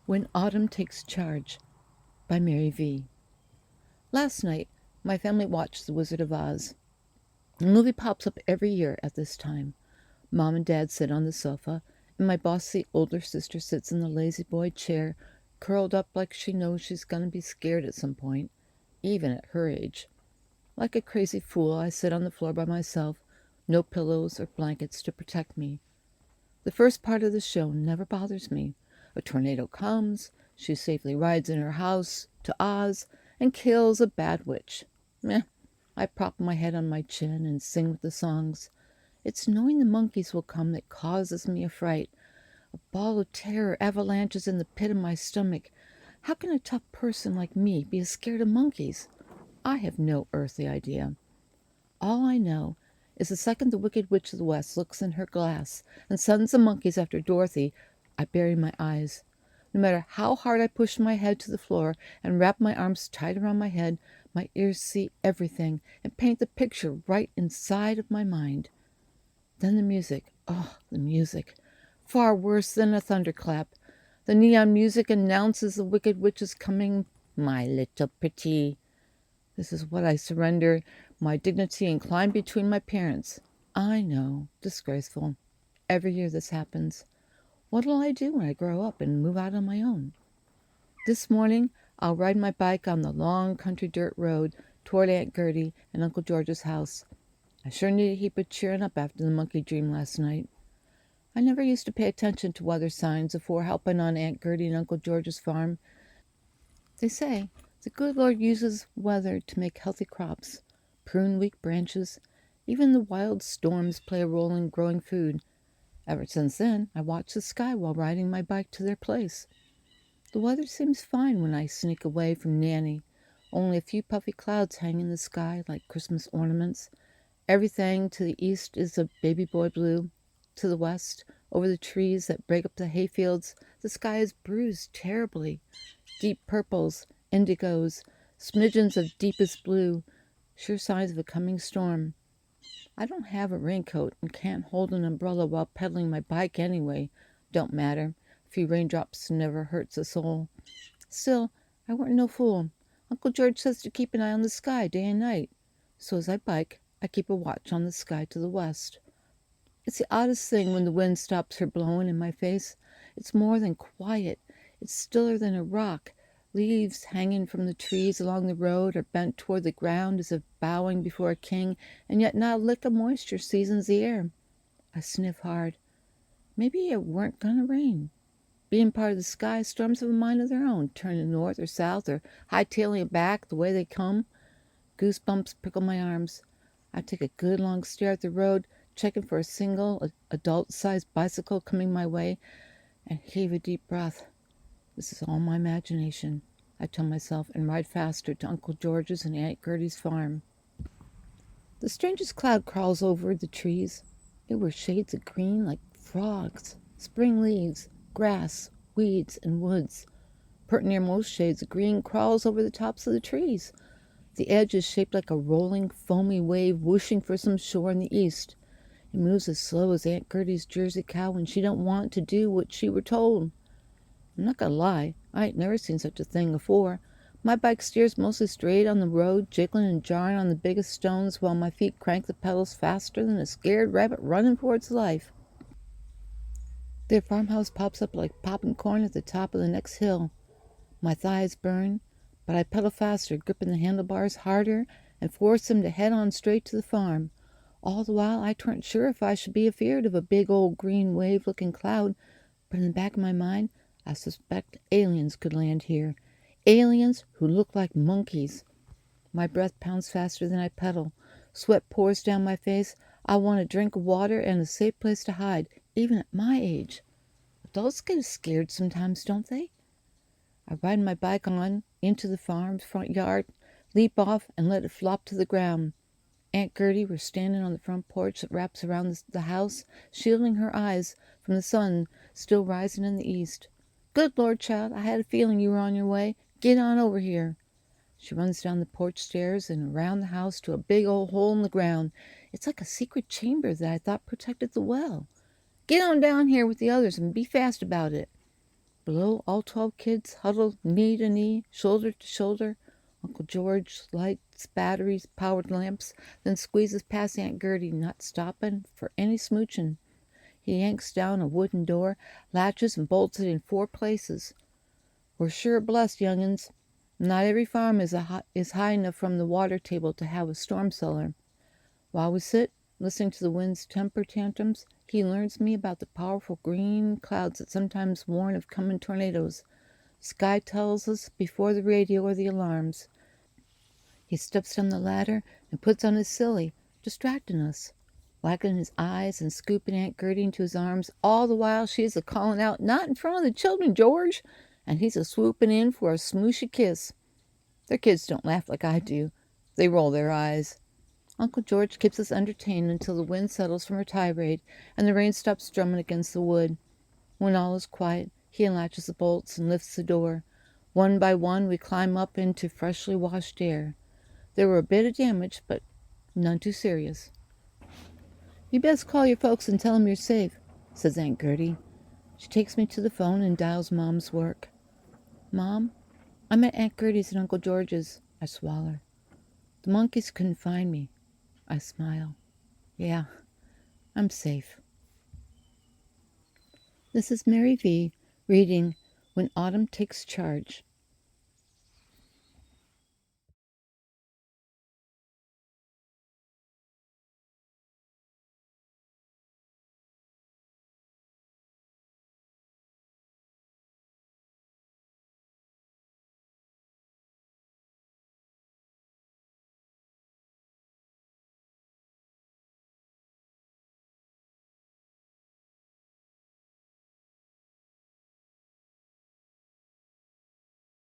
When Autumn Takes Charge by Mary V. Last night, my family watched The Wizard of Oz. The movie pops up every year at this time. Mom and Dad sit on the sofa, and my bossy older sister sits in the lazy boy chair, curled up like she knows she's gonna be scared at some point, even at her age. Like a crazy fool, I sit on the floor by myself, no pillows or blankets to protect me. The first part of the show never bothers me. A tornado comes, she safely rides in her house to Oz and kills a bad witch. Meh, I prop my head on my chin and sing with the songs. It's knowing the monkeys will come that causes me a fright. A ball of terror avalanches in the pit of my stomach. How can a tough person like me be scared of monkeys? I have no earthly idea. All I know is the second the Wicked Witch of the West looks in her glass and sends the monkeys after Dorothy, I bury my eyes. No matter how hard I push my head to the floor and wrap my arms tight around my head, my ears see everything and paint the picture right inside of my mind. Then the music. Oh, the music. Far worse than a thunderclap. The neon music announces the Wicked Witch is coming. My little pretty. This is what I surrender my dignity and climb between my parents. I know, disgraceful. Every year this happens. What'll I do when I grow up and move out on my own? This morning, I'll ride my bike on the long country dirt road toward Aunt Gertie and Uncle George's house. I sure need a heap of cheering up after the monkey dream last night. I never used to pay attention to weather signs before helping on Aunt Gertie and Uncle George's farm. They say the good Lord uses weather to make healthy crops, prune weak branches. Even the wild storms play a role in growing food. Ever since then, I watch the sky while riding my bike to their place. The weather seems fine when I sneak away from Nanny. Only a few puffy clouds hang in the sky like Christmas ornaments. Everything to the east is a baby boy blue. To the west, over the trees that break up the hayfields, the sky is bruised terribly. Deep purples, indigos, smidgens of deepest blue, sure signs of a coming storm. I don't have a raincoat and can't hold an umbrella while pedaling my bike anyway. Don't matter. A few raindrops never hurts a soul. Still, I weren't no fool. Uncle George says to keep an eye on the sky day and night. So as I bike, I keep a watch on the sky to the west. It's the oddest thing when the wind stops her blowing in my face. It's more than quiet. It's stiller than a rock. Leaves hanging from the trees along the road are bent toward the ground as if bowing before a king, and yet not a lick of moisture seasons the air. I sniff hard. Maybe it weren't gonna rain. Being part of the sky, storms have a mind of their own, turning north or south or hightailing it back the way they come. Goosebumps prickle my arms. I take a good long stare at the road, checking for a single adult-sized bicycle coming my way, and heave a deep breath. This is all my imagination, I tell myself, and ride faster to Uncle George's and Aunt Gertie's farm. The strangest cloud crawls over the trees. It were shades of green like frogs, spring leaves, grass, weeds, and woods. Pert near most shades of green crawls over the tops of the trees. The edge is shaped like a rolling, foamy wave whooshing for some shore in the east. It moves as slow as Aunt Gertie's Jersey cow when she don't want to do what she were told. I'm not gonna lie, I ain't never seen such a thing afore. My bike steers mostly straight on the road, jiggling and jarring on the biggest stones while my feet crank the pedals faster than a scared rabbit running for its life. Their farmhouse pops up like popping corn at the top of the next hill. My thighs burn, but I pedal faster, gripping the handlebars harder, and force them to head on straight to the farm. All the while I tweren't sure if I should be afeard of a big old green wave-looking cloud, but in the back of my mind I suspect aliens could land here. Aliens who look like monkeys. My breath pounds faster than I pedal. Sweat pours down my face. I want a drink of water and a safe place to hide, even at my age. Adults get scared sometimes, don't they? I ride my bike on into the farm's front yard, leap off, and let it flop to the ground. Aunt Gertie was standing on the front porch that wraps around the house, shielding her eyes from the sun still rising in the east. Good Lord, child, I had a feeling you were on your way. Get on over here. She runs down the porch stairs and around the house to a big old hole in the ground. It's like a secret chamber that I thought protected the well. Get on down here with the others and be fast about it. Below, all 12 kids huddled knee to knee, shoulder to shoulder. Uncle George lights batteries, powered lamps, then squeezes past Aunt Gertie, not stopping for any smooching. He yanks down a wooden door, latches and bolts it in 4 places. We're sure blessed, young'uns. Not every farm is high enough from the water table to have a storm cellar. While we sit, listening to the wind's temper tantrums, he learns me about the powerful green clouds that sometimes warn of coming tornadoes. Sky tells us before the radio or the alarms. He steps down the ladder and puts on his silly, distracting us, wagging his eyes and scooping Aunt Gertie into his arms, all the while she's a-calling out, "Not in front of the children, George!" and he's a-swooping in for a smooshy kiss. Their kids don't laugh like I do. They roll their eyes. Uncle George keeps us entertained until the wind settles from her tirade and the rain stops drumming against the wood. When all is quiet, he unlatches the bolts and lifts the door. One by one, we climb up into freshly washed air. There were a bit of damage, but none too serious. "You best call your folks and tell them you're safe," says Aunt Gertie. She takes me to the phone and dials Mom's work. "Mom, I'm at Aunt Gertie's and Uncle George's." I swallow. "The monkeys couldn't find me." I smile. "Yeah, I'm safe." This is Mary V. reading When Autumn Takes Charge.